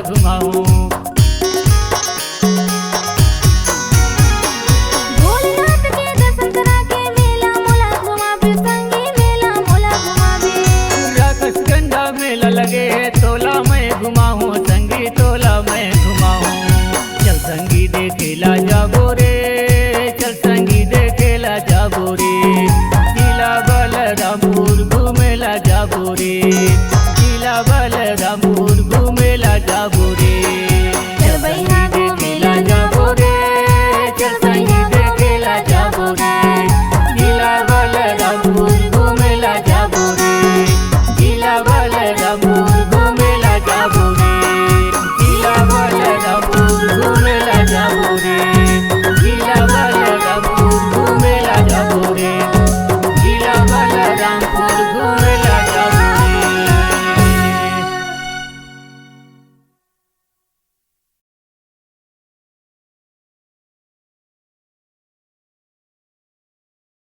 घुमाऊं। भोलेनाथ के दर्शन करा के मेला मोला घुमाबे, संगी मेला मोला घुमाबे। राक्षसगंधा मेला लगे है तोला मैं घुमाऊं, संगी तोला मैं घुमाऊं। चल संगी देखेला जाबो रे, चल संगी देखेला जाबो रे। जिला बलरामपुर घूमेला जाबो रे, जिला बलरामपुर घूमेला जाबो रे। चल संगी देखेला जाबो रे, चल संगी देखेला जाबो रे।